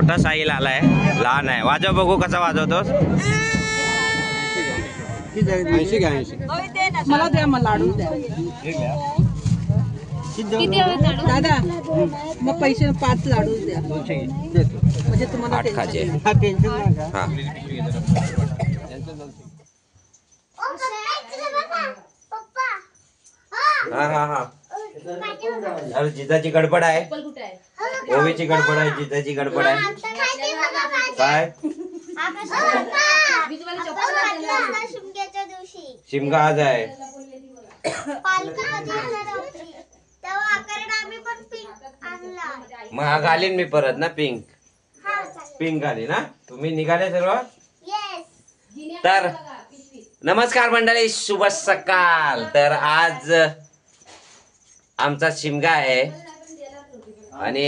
मोठा साहिल आलाय, लहान आहे. वाजव बघू कसा वाजवतोस. मला द्या, मला लाडू द्या दादा. मग पैसे 5 लाडू द्या म्हणजे तुम्हाला 8 खाजे. हा अरे जिजाची गडबड आहे, ओवीची गडबड आहे, जिजाची गडबड आहे. काय शिमगा आज आहे. मग घालीन मी परत ना पिंक. पिंक घाली ना. तुम्ही निघाले सर्व. तर नमस्कार मंडळी, शुभ सकाळ. तर आज आमचा शिमगा आहे आणि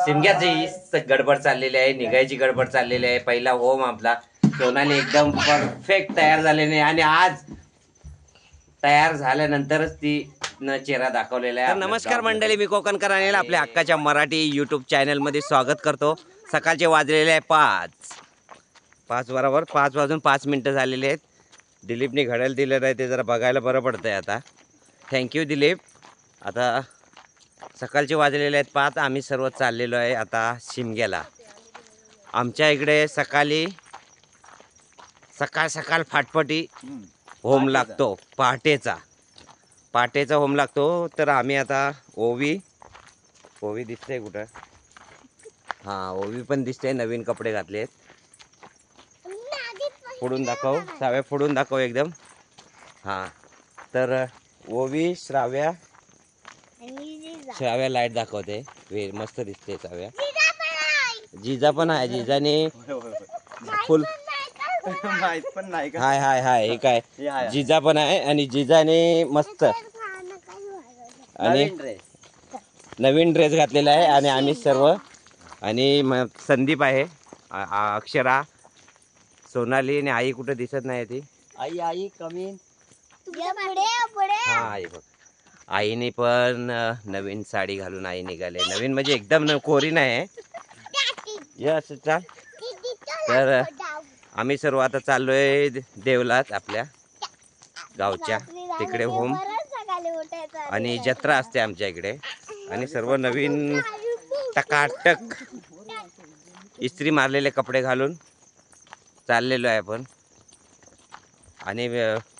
शिमग्याची गडबड चाललेली आहे, निघायची गडबड चाललेली आहे. पहिला होम आपला सोनाली एकदम परफेक्ट तयार झालेली आहे आणि आज तयार झाल्यानंतरच ती चेहरा दाखवलेला आहे. नमस्कार मंडळी, मी कोकणकर अनिल आपल्या हक्काच्या मराठी यूट्यूब चॅनल मध्ये स्वागत करतो. सकाळचे वाजलेले आहे 5 बरोबर. 5 वाजून 5 मिनिटं झालेले आहेत. दिलीपने घड्याळ दिलेलं आहे, ते जरा बघायला बरं पडतंय आता. थँक्यू दिलीप. आता सकाळचे वाजलेले आहेत 5. आम्ही सर्व चाललेलो आहे आता शिमग्याला. आमच्या इकडे सकाळी सकाळ फाटफटी होम लागतो, पहाटेचा होम लागतो. तर आम्ही आता ओवी दिसते कुठं. हां, ओवी पण दिसते, नवीन कपडे घातले आहेत. फोडून दाखव साव्या, फोडून दाखव एकदम. हां, तर ओवी श्राव्या लाईट दाखवते, मस्त दिसते श्राव्या. जिजा पण आहे, जिजाने फुल हाय हे काय, जिजा पण आहे आणि जिजाने मस्त आणि नवीन ड्रेस घातलेला आहे. आणि आम्ही सर्व आणि संदीप आहे, अक्षरा, सोनाली आणि आई कुठे दिसत नाही. ती आई कमी. हा, आई बघ. आईने पण नवीन साडी घालून आई निघाले. नवीन म्हणजे एकदम कोरी नाही. यस चाल. तर आम्ही सर्व आता चाललोय देवलात, आपल्या गावच्या तिकडे होम आणि जत्रा असते आमच्या इकडे. आणि सर्व नवीन टकाटक इस्त्री मारलेले कपडे घालून चाललेलो आहे आपण. आणि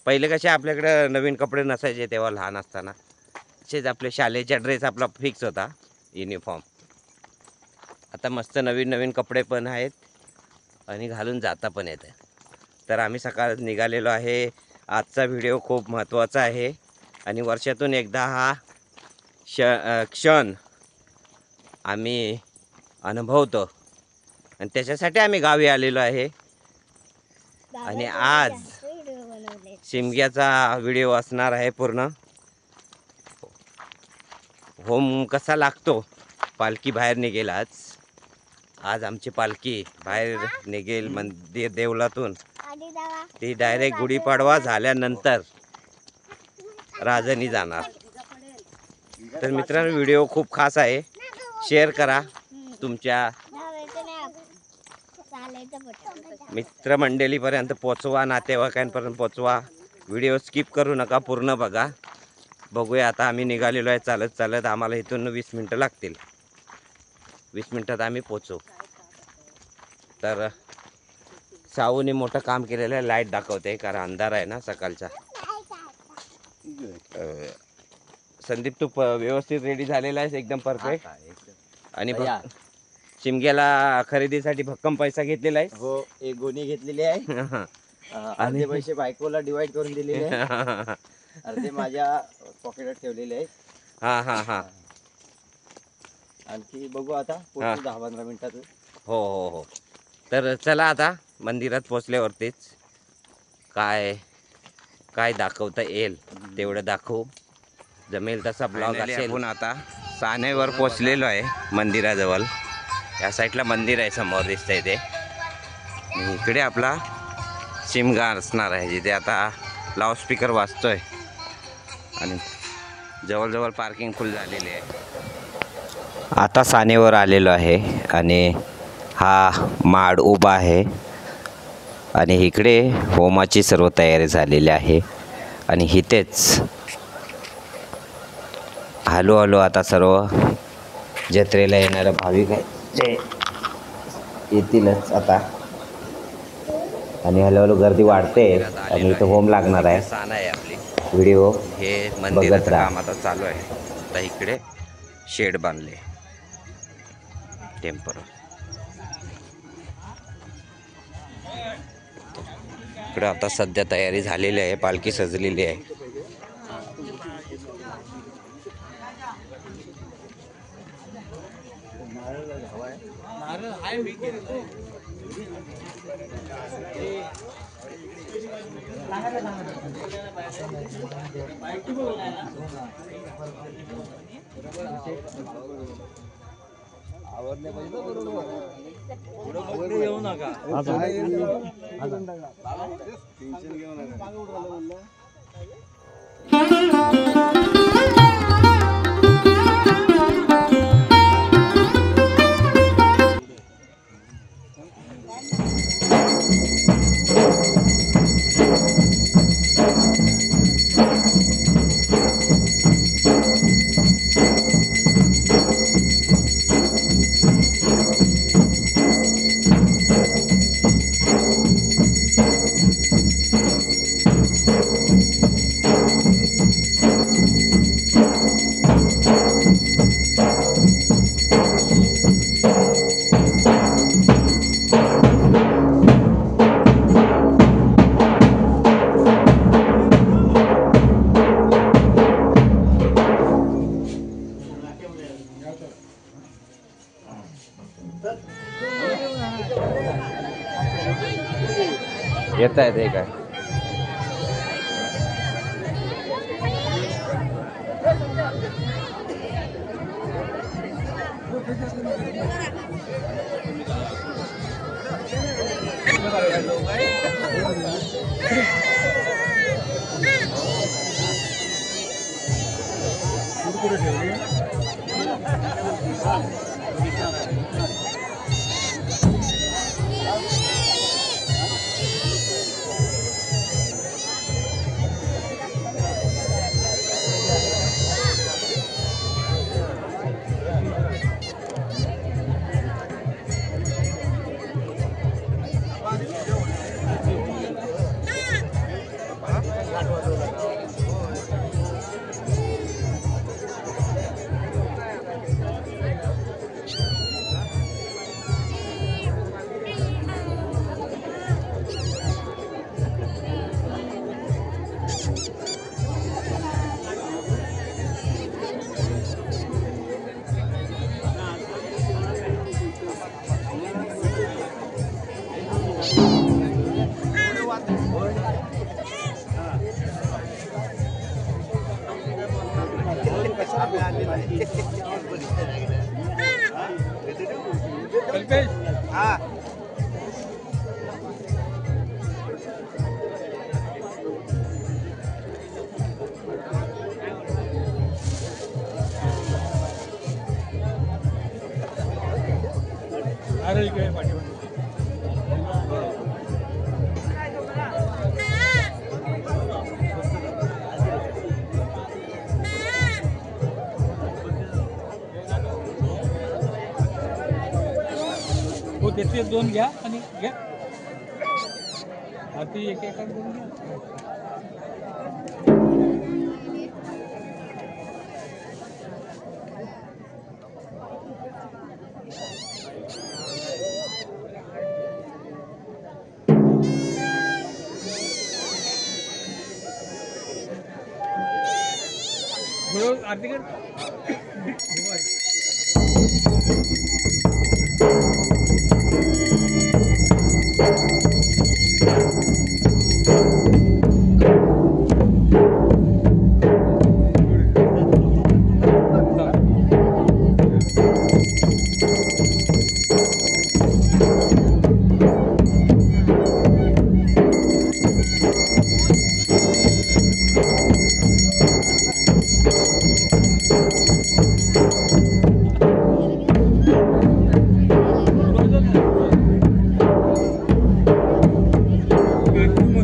पहिले कसे आपल्याकडे नवीन कपडे नसायचे तेव्हा लहान असताना, तसेच आपले शाळेचा ड्रेस आपला फिक्स होता, युनिफॉर्म. आता मस्त नवीन कपडे पण आहेत आणि घालून जाता पण येतं. तर आम्ही सकाळ निघालेलो आहे. आजचा व्हिडिओ खूप महत्त्वाचा आहे आणि वर्षातून एकदा हा क्षण आम्ही अनुभवतो आणि त्याच्यासाठी आम्ही गावी आलेलो आहे. आणि आज शिमग्याचा व्हिडिओ असणार आहे पूर्ण. होम कसा लागतो, पालखी बाहेर निघेल आज आमची पालखी बाहेर निघेल मंदिर देवलातून. ती डायरेक्ट गुढीपाडवा झाल्यानंतर राजनी जाणार. तर मित्रांनो, व्हिडिओ खूप खास आहे, शेअर करा, तुमच्या मित्रमंडळीपर्यंत पोचवा, नातेवाईकांपर्यंत पोचवा. व्हिडिओ स्किप करू नका, पूर्ण बघा. बघूया आता आम्ही निघालेलो आहे चालत. आम्हाला इथून 20 मिनटं लागतील. 20 मिनटात आम्ही पोचू. तर साऊने मोठं काम केलेलं आहे, लाईट दाखवते कारण अंधार आहे ना सकाळचा. संदीप, तू व्यवस्थित रेडी झालेला आहेस, एकदम परफेक्ट. आणि शिमग्याला खरेदीसाठी भक्कम पैसा घेतलेला आहे. हो, एक गोणी घेतलेली आहे. अर्धे पैसे बायकोला डिवाइड करून दिलेले आहे, अर्धे माझ्या पॉकेटात ठेवलेले आहेत. हा. आणखी बघू आता 10-15 मिनिटात. हो. तर चला आता मंदिरात पोचल्यावरतीच काय दाखवता येईल तेवढं दाखवू, जमेल तसा ब्लॉग असेल. आपण आता सानेवर पोचलेलो आहे मंदिराजवळ. या साईडला मंदिर आहे, समोर दिसतंय ते. इकडे आपला शिमगा असणार आहे, जिथे आता लाऊडस्पीकर वाजतोय आणि जवळजवळ पार्किंग फुल झालेली आहे. आता सानेवर आलेलो आहे आणि हा माड उभा आहे आणि इकडे होमाची सर्व तयारी झालेली आहे. आणि इथेच हळूहळू आता सर्व जत्रेला येणारे भाविक आहे ते येतीलच आता. आणि हळूहळू गर्दी वाढते आणि इथं होम लागणार आहे. व्हिडिओ हे मंदिराचं काम आता चालू आहे. आता इकडे शेड बांधले टेम्पर. इकडे आता सध्या तयारी झालेली आहे. पालखी सजलेली आहे. येत आहे ते काय त्याचे दोन घ्या आणि घ्या आरती एक एक करून घ्या. आरती कर.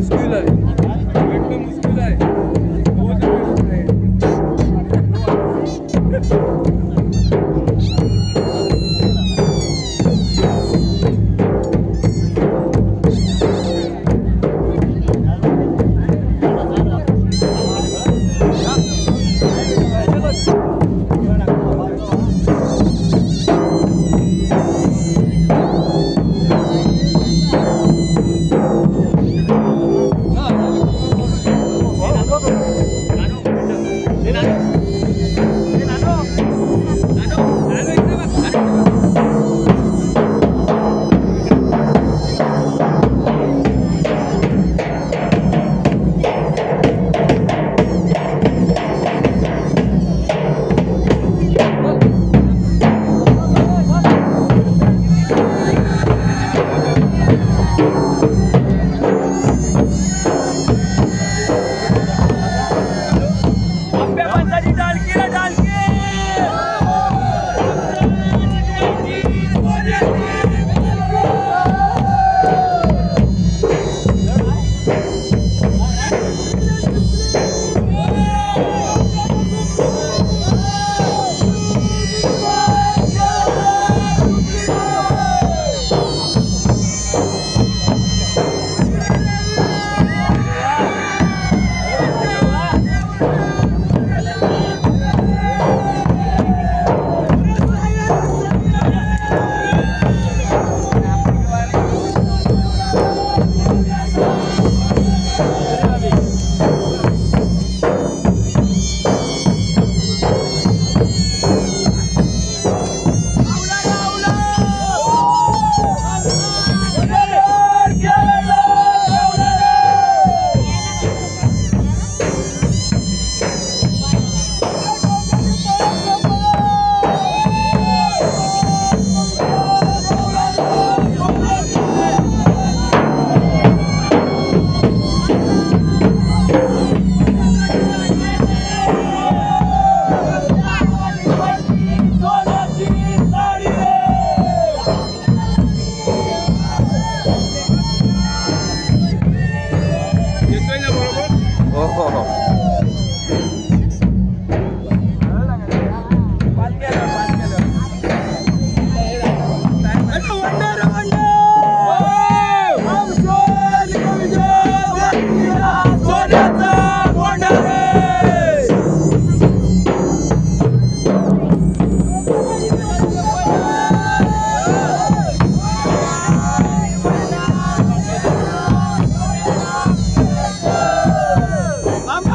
मुश्किल है, एकदम मुश्किल है, बहुत मुश्किल है।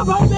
भाऊ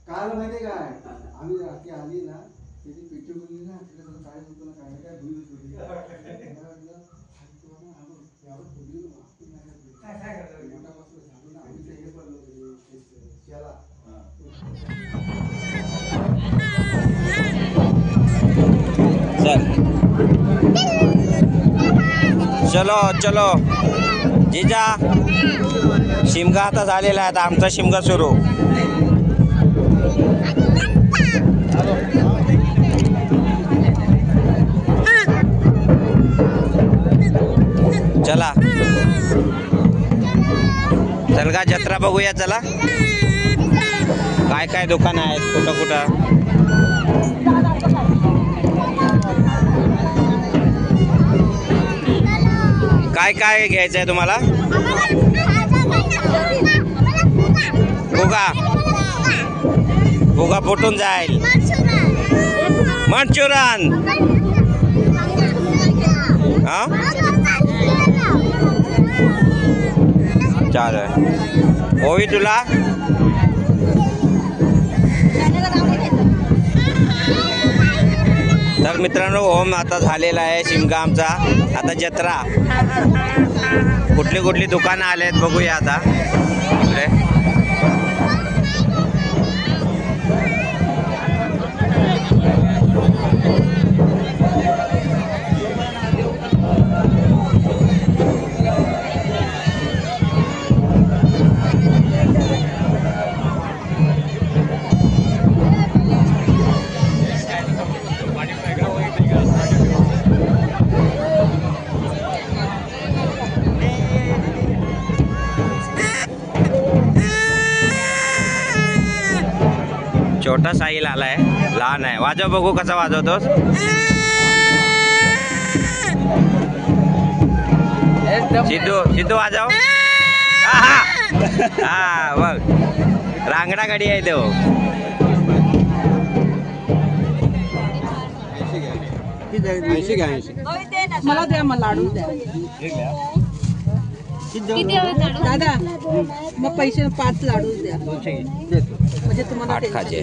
काल माहितीये काय आम्ही रात्री आली ना त्याची पेटी बोलली ना तिला काय होतं ना काय भूलच होती चलो चलो जीजा शिमगा आता झालेला आहे. आता आमचा शिमगा सुरू. चला चल का जत्रा बघूया. चला काय काय दुकान आहेत कुठं कुठं. काय काय घ्यायचं आहे तुम्हाला. फुगा फुगा फुटून जाईल. मंचुरन हा चालेल. ओवी तुला तर मित्रांनो होम आता झालेला आहे शिमगा आमचा. आता जत्रा. कुठली कुठली दुकानं आले आहेत बघूया आता इकडे. छोटा साहिल आलाय. लहान आहे. वाजव बघू कसा वाजवतोस. सिद्धू सिद्धू वाजव. हा बघ रांगडा गाडी आहे तो. मला द्या मग लाडू द्या दादा. मग पैसे 5 लाडू द्या म्हणजे तुम्हाला 8 खाजे.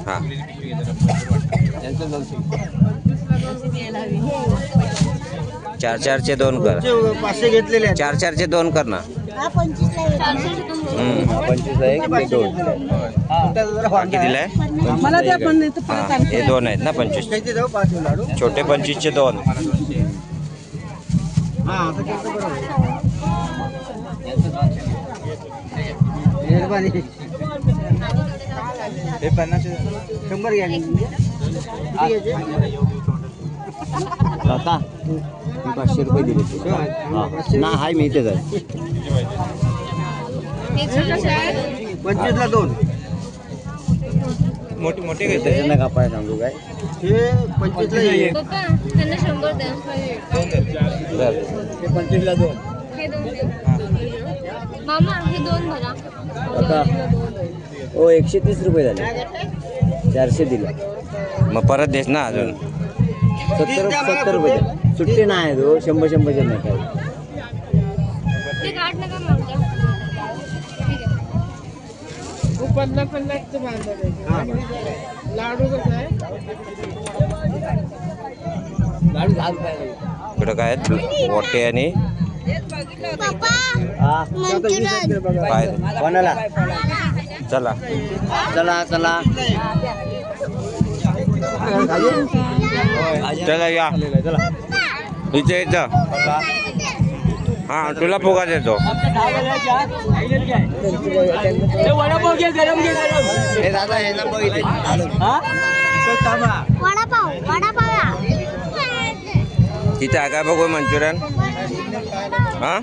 हा 4-4 चे 2 कर. 500 घेतलेले 4-4 चे 2 कर ना. 25 आहे एक 2. कितीला आहे. मला द्या पण नाही तर परत आणखी. हे 2 आहेत ना 25. छोटे 25 चे 2. हे 50 100 घ्या. काका मी 500 रुपये दिले ना. हाय मी इथेच आहे. 25 ला 2. मोठे मोठे घेते. त्यांना कापाय सांगू काय. हे 25 ला 1. त्यांना 100 द्या. हे 25 ला 2. हे 2 द्या. मामा हे 2 भरा. काका ओ 130 रुपये झाले. 400 दिले. मग परत देस ना अजून. 70 रुपये सुट्टी नाही तो 100 नाही काय. ते काढ नका मग द्या. ठीक आहे. 50 लाडू कसं आहे. इकडं काय आहेत मोठे आणि काय. कोणाला. चला चला चला चला या इथे इथं. हा तुला फुगा देतो. हे दादा हे ना बघितले. तिथे आहे काय बघू मंचुरियन. हा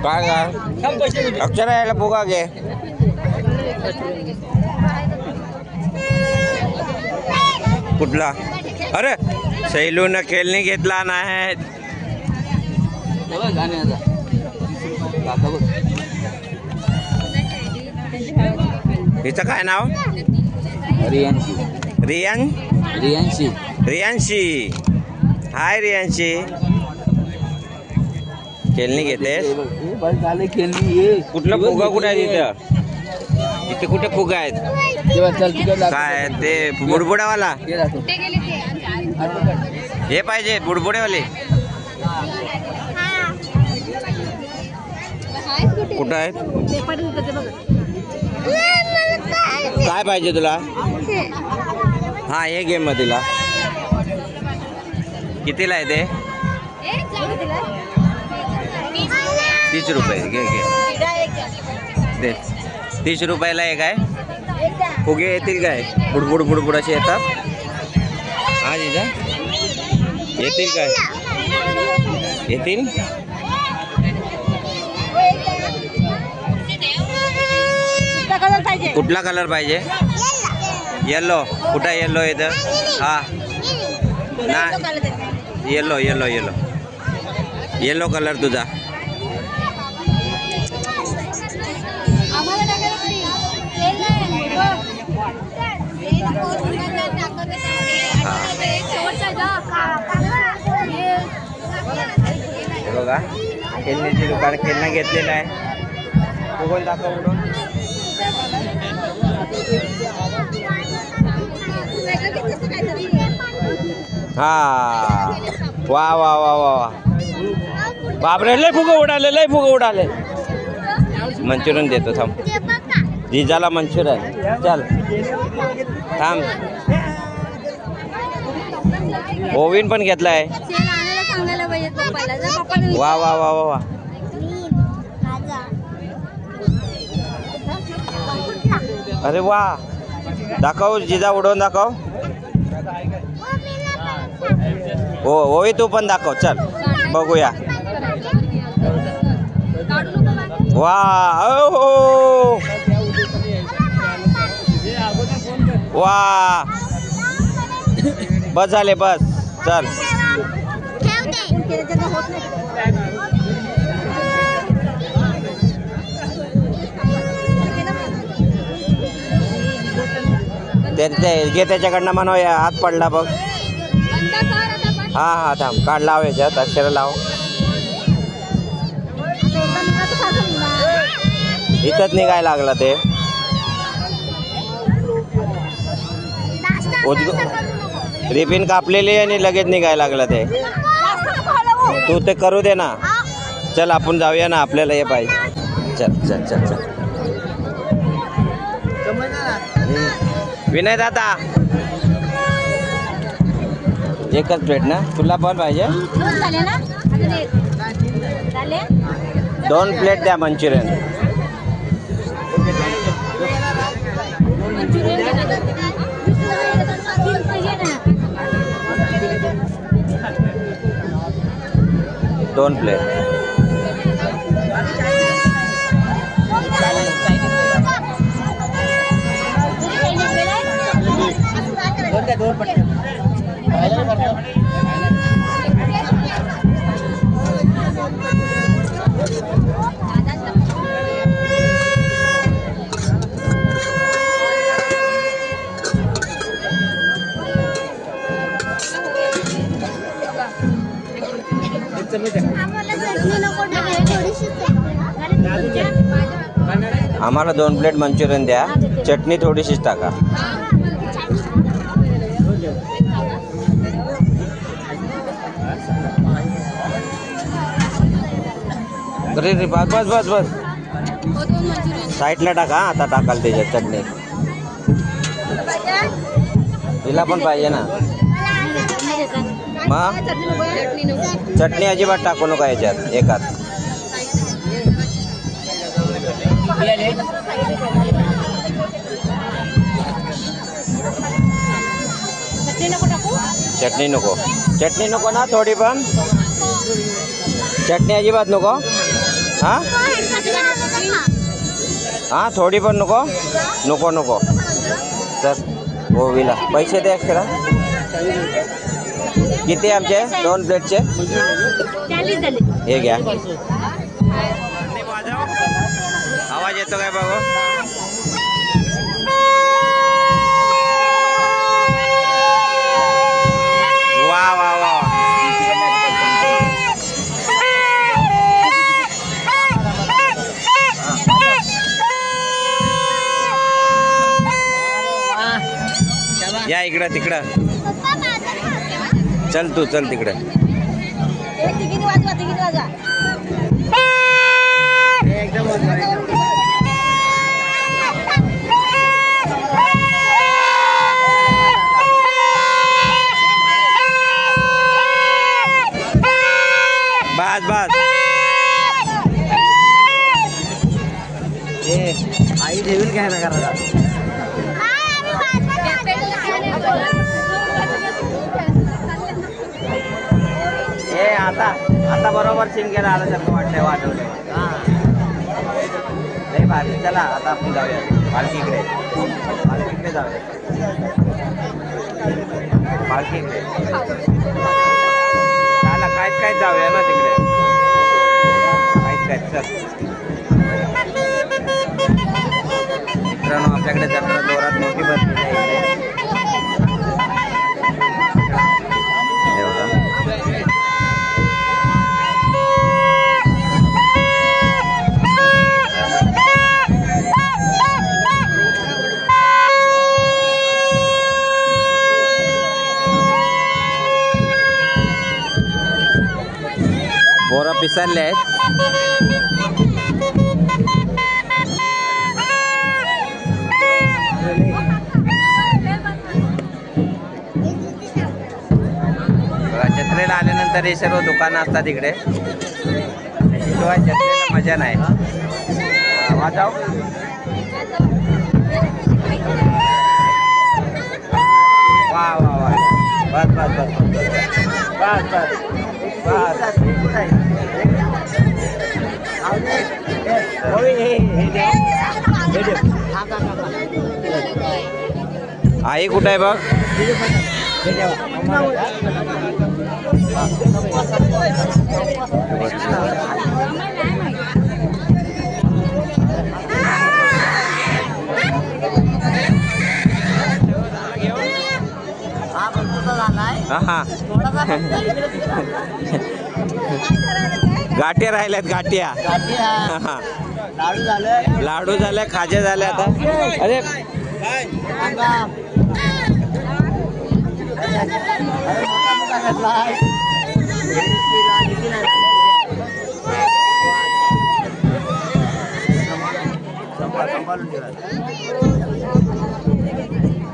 काय काय अक्षर यायला फुगा घे. कुठला. अरे सैलून खेळणी घेतला नाही. हिचं काय नाव. रियान. रियांशी, हाय रियांशी. खेळणी घेतेस? कुठलं फुगा कुठं आहे तिथं? इथे कुठे फुगा आहेत? काय ते बुडबुड्यावाला? हे पाहिजे बुडबुडेवाले. कुठं आहेत? काय पाहिजे तुला? हा हे गेम मधीला कितीला आहे ते? 30 रुपये. घे दे. 30 रुपयाला एक आहे. फुगे येतील काय? बुडबुड बुडबुड असे येतात. हा जिजा येतील काय? येतील. कुठला कलर पाहिजे? येलो. कुठं येलो येतं? हा ना yellow yellow yellow yellow colour तुझा. बघा खेळण्याची दुकान, खेळणं घेतलेलं आहे. बघून दाखव उडून. हा वा वा वा वा वा. बापरे लय फुगं उडाले, लय फुगं उडाले. मंचुरियन देतो थांब. जिजाला मंचुरियन. चल थांब. ओविन पण घेतलाय. वा वा वा वा वा. अरे वा. दाखव जिजा, उडवून दाखव. हो ओवी तू पण दाखव. चल बघूया. वा ओ वा. बस झाले बस. चल घे त्याच्याकडनं म्हणून. हात पडला बघ. हा हा थांब. काढ लाव याच्यात अक्षर लाव. इथंच निघायला लागला ते. रिबीन कापलेली आणि लगेच निघायला लागला ते. तू ते करू दे ना. चल आपण जाऊया ना, आपल्याला हे पाहिजे. चल चल चल चल. विनय दादा एकच प्लेट ना? तुला पण पाहिजे? 2 प्लेट द्या मंचुरियन. दोन प्लेट. आम्हाला 2 प्लेट मंचुरियन द्या. चटणी थोडीशीच टाका. अरे रे बस बस बस बस. साईडला टाका. आता टाकाल त्याच्यात चटणी. तिला पण पाहिजे ना मग. चटणी अजिबात टाकू नका याच्यात एकात. चटणी नको. चटणी नको ना थोडी पण. चटणी अजिबात नको. हां हां थोडी पण नको. नको नको. तर ओवीला पैसे दे अक्षरा. किती आमचे 2 प्लेटचे? हे घ्या. आवाज येतो काय बघू. इकडं तिकडं चल तू चल तिकडं बस बस आई ठेवील काय ना करा आता आता बरोबर शिमग्याला आल्यासारखं वाटतंय वाटवलं नाही भारी. चला आता आपण जाऊया पालखीकडे जाऊया पालखीकडे चला काय जाऊया ना तिकडे काय चल मित्रांनो आपल्याकडे जत्रा जोरात मोठी भरलेली आहे पोरं पिसारले आहेत. जत्रेला आल्यानंतर हे सर्व दुकानं असतात इकडे, शिवाय जत्रेला मजा नाही. वाजाव वा वा वा बस बस बस बस बस आई कुठं आहे बघ. हा गाठ्या राहिल्यात गाठ्या. लाडू झाले खाजे झाले आता. अरे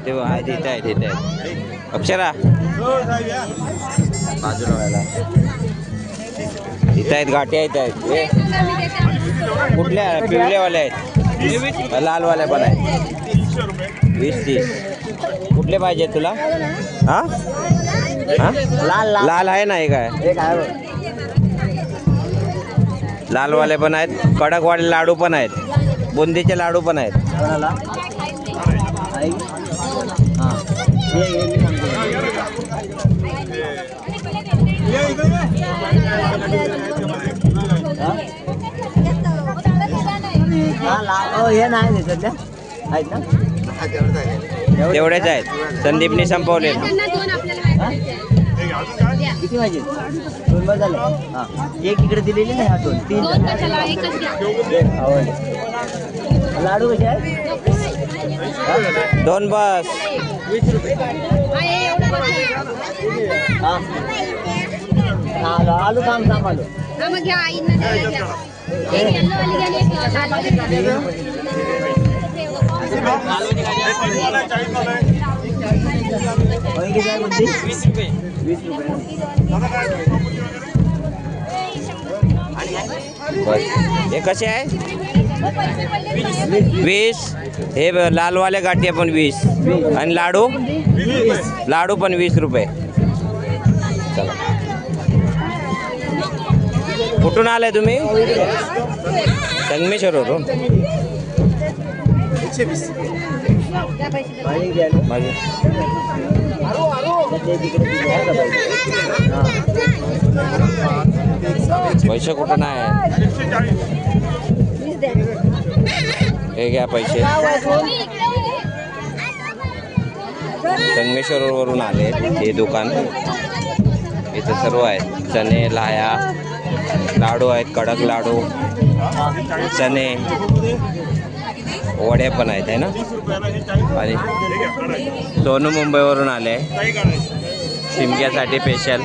तेव्हा आहे तिथे आहे तिथे अक्षरा बाजूला व्हायला इथं आहेत गाठी आहेत. कुठल्या पिवळेवाल्या आहेत लालवाल्या पण आहेत 20-30. कुठले पाहिजे तुला. हा लाल आहे ना एक आहे लालवाले पण आहेत. कडकवाले लाडू पण आहेत. बुंदीचे लाडू पण आहेत. हे नाही सध्या आहेत ना तेवढेच आहेत. संदीपने संपवले. किती पाहिजे. 2 बस झाले. हा एक इकडे दिलेली नाही. हा 2-3 लाडू कसे आहेत. 2 बस 20 रुपये. आलू काम सांभाळू. हे कसे आहे 20. हे लालवाले गाठी पण 20 आणि लाडू पण 20 रुपये. चला कुठून आलाय तुम्ही. संगमेश्वरवरून. पैसे कुठून आहे. हे घ्या पैसे. संगमेश्वरवरून आले. हे दुकान इथं सर्व आहेत. चणे लाया लाडू आहेत. कडक लाडू चणे वड्या पण आहेत आहे ना. आणि सोनू मुंबईवरून आले शिमग्यासाठी स्पेशल.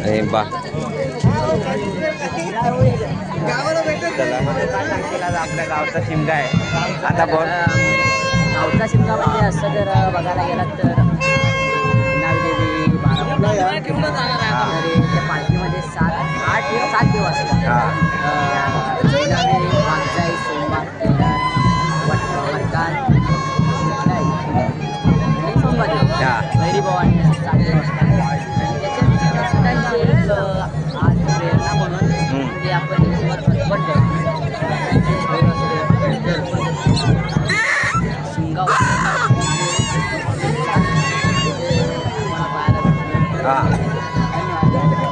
आणि बा चला आपल्या गावचा शिमगा आहे. आता बोल. गावचा शिमगा म्हणजे असं जर बघायला गेलात तर नागदेवी बारामती त्या पालखीमध्ये 7 दिवस असतात. वांजाई, सोमवार, केदार, वरदान, सोमवार भैरी भवानी 7 दिवस असतात. आणि त्याच्या आज प्रेरणा म्हणून ते आपण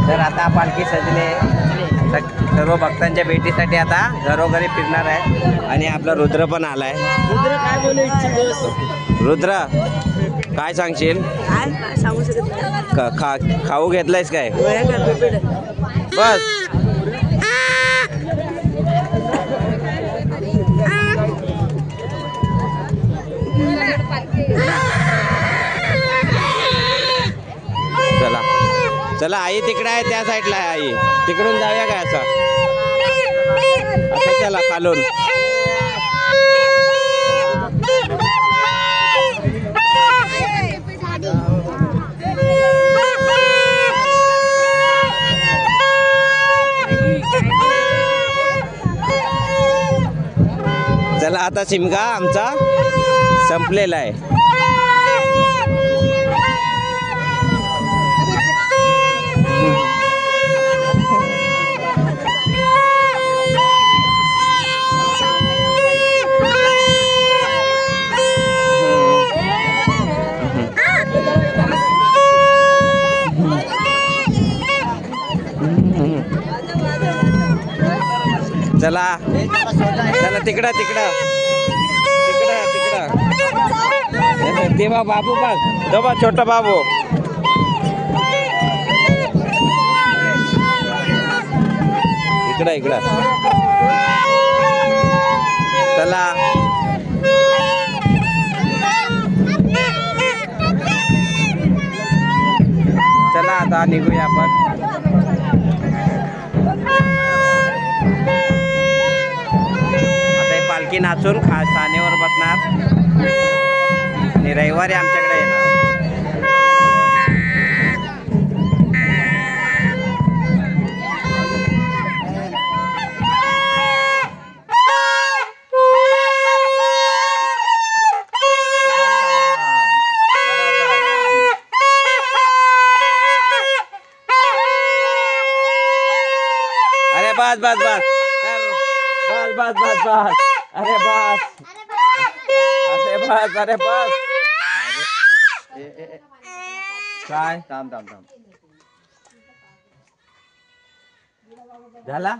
तर आता पालखी सजले. सर्व भक्तांच्या भेटीसाठी आता घरोघरी फिरणार आहे. आणि आपला रुद्र पण आलाय. रुद्र काय बोलू इच्छितोस? रुद्र काय सांगशील? सांगू शकत खाऊ घेतलायस काय? बस चला चला आई तिकडे आहे त्या साईडला आहे. आई तिकडून जाऊया काय असं असं चला खालून. चला आता शिमगा आमचा संपलेला आहे. चला चला तिकडं तिकडं तिकडं तिकडं तेव्हा बाबू बघ तेव्हा छोटा बाबू. इकडं इकडं चला चला आता निघूया आपण. पालखी नाचून सानेवर बसणार आणि रविवारी आमच्याकडे येणार. अरे बस बस बस बस बस बस बस. अरे बस अरे बस अरे बस. काय थांब थांब थांब. झाला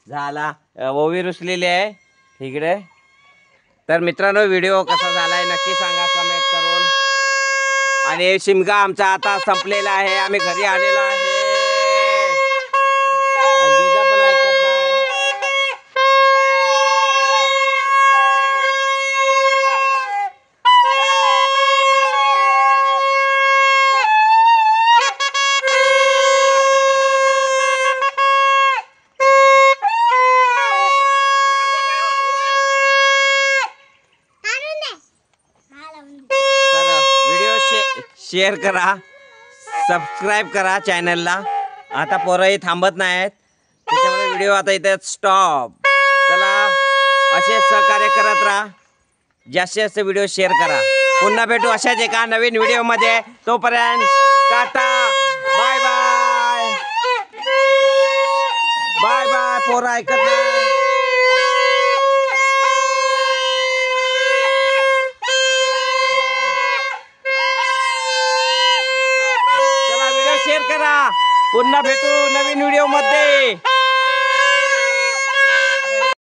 झाला ओवी रुसलेली आहे इकडे. तर मित्रांनो व्हिडिओ कसा झालाय नक्की सांगा कमेंट करून. आणि शिमगा आमचा आता संपलेला आहे. आम्ही घरी आलेलो आहे. जिजा पण ऐकत नाही. शेअर करा सबस्क्राईब करा चॅनलला. आता पोरंही थांबत नाहीत त्याच्यामुळे व्हिडिओ आता इथे स्टॉप. चला असे सहकार्य करत राहा. जास्तीत जास्त व्हिडिओ शेअर करा. पुन्हा भेटू अशाच एका नवीन व्हिडिओमध्ये. तोपर्यंत टाटा बाय बाय बाय बाय. पोरं ऐकत नाही. शेअर करा. पुन्हा भेटू नवीन व्हिडिओ मध्ये.